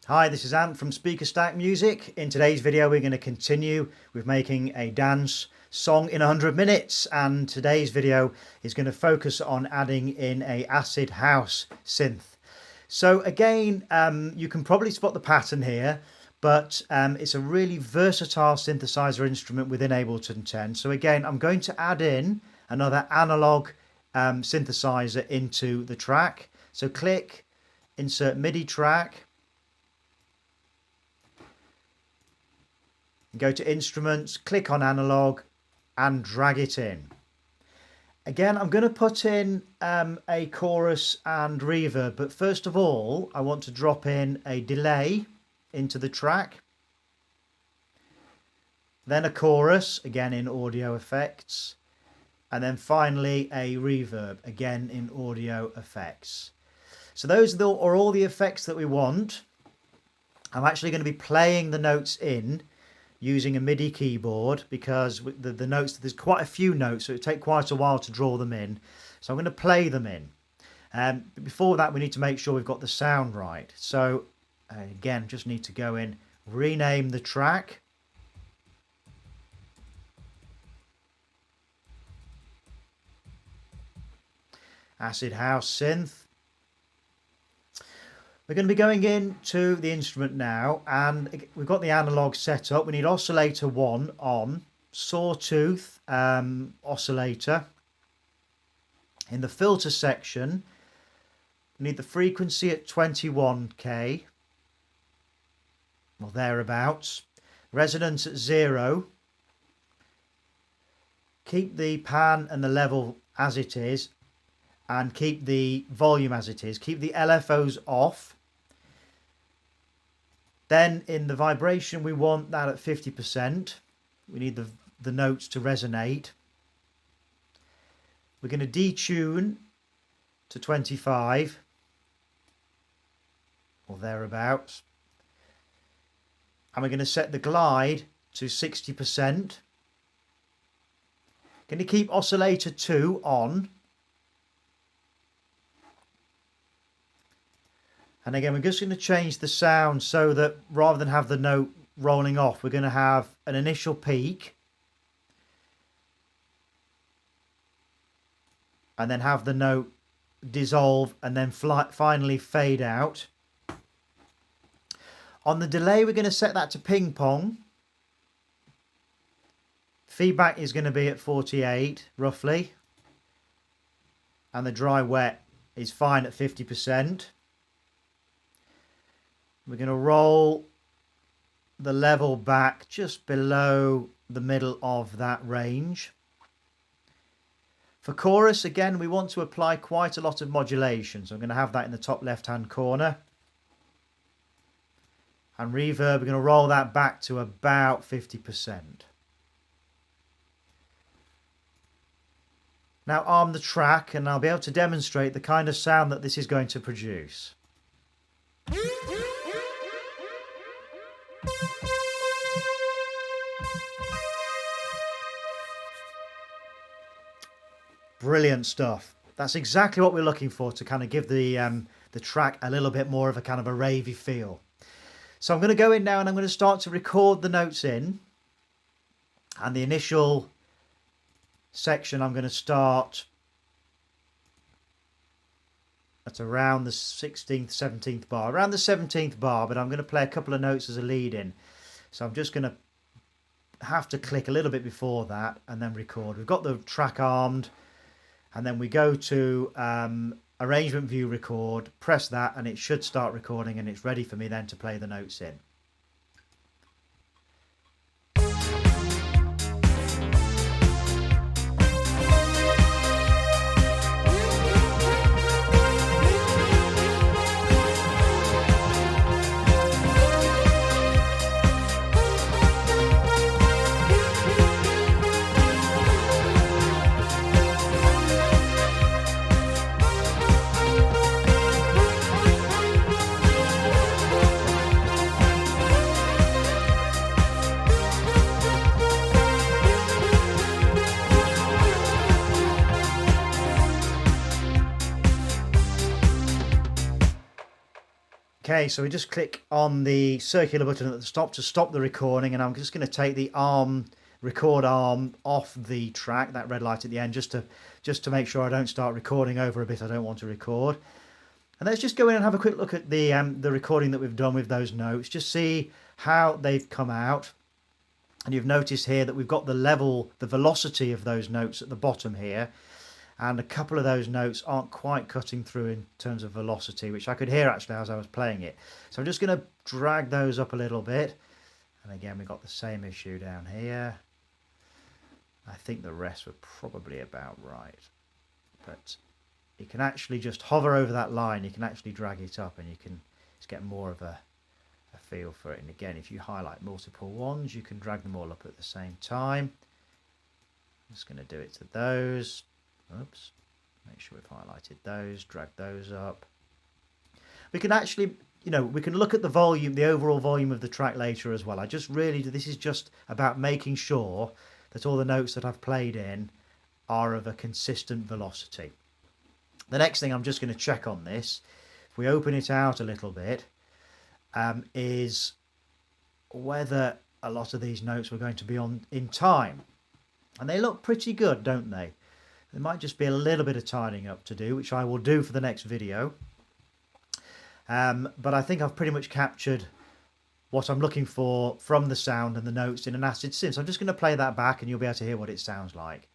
Hi, this is Ant from Speakerstack Music. In today's video we're going to continue with making a dance song in 100 minutes, and today's video is going to focus on adding in a ACID House synth. So again, you can probably spot the pattern here, but it's a really versatile synthesizer instrument within Ableton 10. So again, I'm going to add in another analog synthesizer into the track. So click Insert MIDI Track, go to Instruments, click on Analog and drag it in. Again, I'm going to put in a chorus and reverb, but first of all I want to drop in a delay into the track, then a chorus, again in Audio Effects, and then finally a reverb, again in Audio Effects. So those are all the effects that we want. I'm actually going to be playing the notes in using a MIDI keyboard because the notes, there's quite a few notes, so it takes quite a while to draw them in. So I'm going to play them in. But before that, we need to make sure we've got the sound right. So again, just need to go in, rename the track. ACID House Synth. We're going to be going into the instrument now, and we've got the analog set up. We need oscillator 1 on, sawtooth oscillator. In the filter section, we need the frequency at 21k, or thereabouts. Resonance at 0. Keep the pan and the level as it is, and keep the volume as it is. Keep the LFOs off. Then in the vibration, we want that at 50%. We need the notes to resonate. We're going to detune to 25 or thereabouts. And we're going to set the glide to 60%. Going to keep oscillator 2 on. And again, we're just going to change the sound so that rather than have the note rolling off, we're going to have an initial peak and then have the note dissolve and then finally fade out. On the delay, we're going to set that to ping pong. Feedback is going to be at 48 roughly, and the dry wet is fine at 50%. We're going to roll the level back just below the middle of that range. For chorus, again, we want to apply quite a lot of modulation, so I'm going to have that in the top left hand corner. And reverb, we're going to roll that back to about 50%. Now arm the track and I'll be able to demonstrate the kind of sound that this is going to produce. Brilliant stuff. That's exactly what we're looking for to kind of give the track a little bit more of a kind of a ravey feel. So I'm going to go in now and I'm going to start to record the notes in. And the initial section I'm going to start at around the 16th, 17th bar. Around the 17th bar, but I'm going to play a couple of notes as a lead in. So I'm just going to have to click a little bit before that and then record. We've got the track armed. And then we go to Arrangement View Record, press that, and it should start recording, and it's ready for me then to play the notes in. Okay, so we just click on the circular button at the top to stop the recording, and I'm just going to take the record arm off the track, that red light at the end, just to make sure I don't start recording over a bit I don't want to record. And let's just go in and have a quick look at the recording that we've done with those notes, just see how they've come out. And you've noticed here that we've got the velocity of those notes at the bottom here. And a couple of those notes aren't quite cutting through in terms of velocity, which I could hear actually as I was playing it. So I'm just going to drag those up a little bit. And again, we've got the same issue down here. I think the rest were probably about right. But you can actually just hover over that line. You can actually drag it up and you can just get more of a feel for it. And again, if you highlight multiple ones, you can drag them all up at the same time. I'm just going to do it to those. Oops, make sure we've highlighted those, drag those up. We can actually, we can look at the volume, the overall volume of the track later as well. This is just about making sure that all the notes that I've played in are of a consistent velocity. The next thing I'm just going to check on this, if we open it out a little bit, is whether a lot of these notes were going to be on in time. And they look pretty good, don't they? There might just be a little bit of tidying up to do, which I will do for the next video. But I think I've pretty much captured what I'm looking for from the sound and the notes in an ACID synth. So I'm just going to play that back and you'll be able to hear what it sounds like.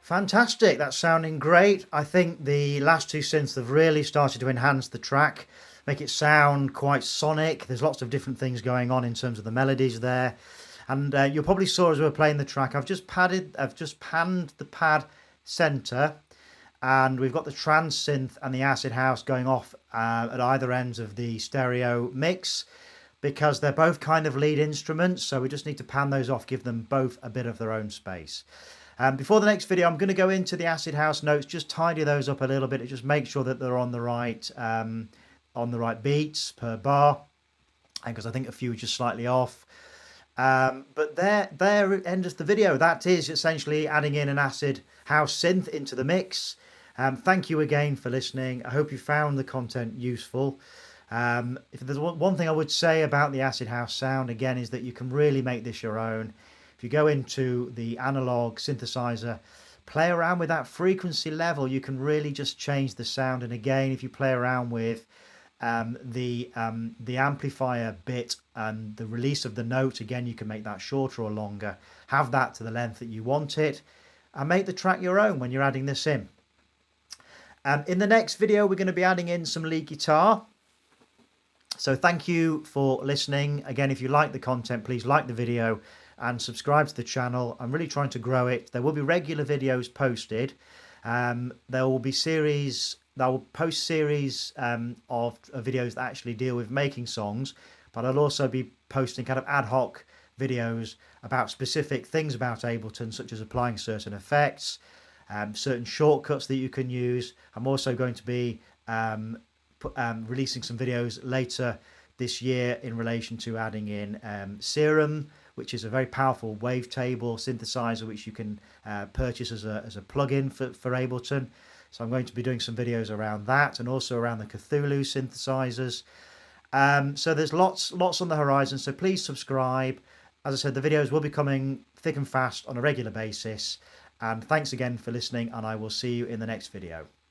Fantastic, that's sounding great. I think the last two synths have really started to enhance the track, make it sound quite sonic. There's lots of different things going on in terms of the melodies there. And you probably saw as we were playing the track, I've just panned the pad center, and we've got the trance synth and the acid house going off at either ends of the stereo mix, because they're both kind of lead instruments, so we just need to pan those off, give them both a bit of their own space. Before the next video, I'm going to go into the acid house notes, just tidy those up a little bit, just make sure that they're on the right beats per bar, because I think a few are just slightly off. But there ends the video. That is essentially adding in an acid house synth into the mix. Thank you again for listening. I hope you found the content useful. If there's one thing I would say about the acid house sound, again, is that you can really make this your own. If you go into the Analogue synthesizer, play around with that frequency level, you can really just change the sound. And again, if you play around with the amplifier bit and the release of the note, again, you can make that shorter or longer, have that to the length that you want it, and make the track your own when you're adding this in. In the next video, we're going to be adding in some lead guitar. So thank you for listening. Again, if you like the content, please like the video and subscribe to the channel. I'm really trying to grow it. There will be regular videos posted. There will be series, I will post series of videos that actually deal with making songs, but I'll also be posting kind of ad hoc videos about specific things about Ableton, such as applying certain effects, certain shortcuts that you can use. I'm also going to be releasing some videos later this year in relation to adding in Serum, which is a very powerful wavetable synthesizer which you can purchase as a plugin for Ableton. So I'm going to be doing some videos around that, and also around the Cthulhu synthesizers. So there's lots on the horizon, so please subscribe. As I said, the videos will be coming thick and fast on a regular basis. And thanks again for listening, and I will see you in the next video.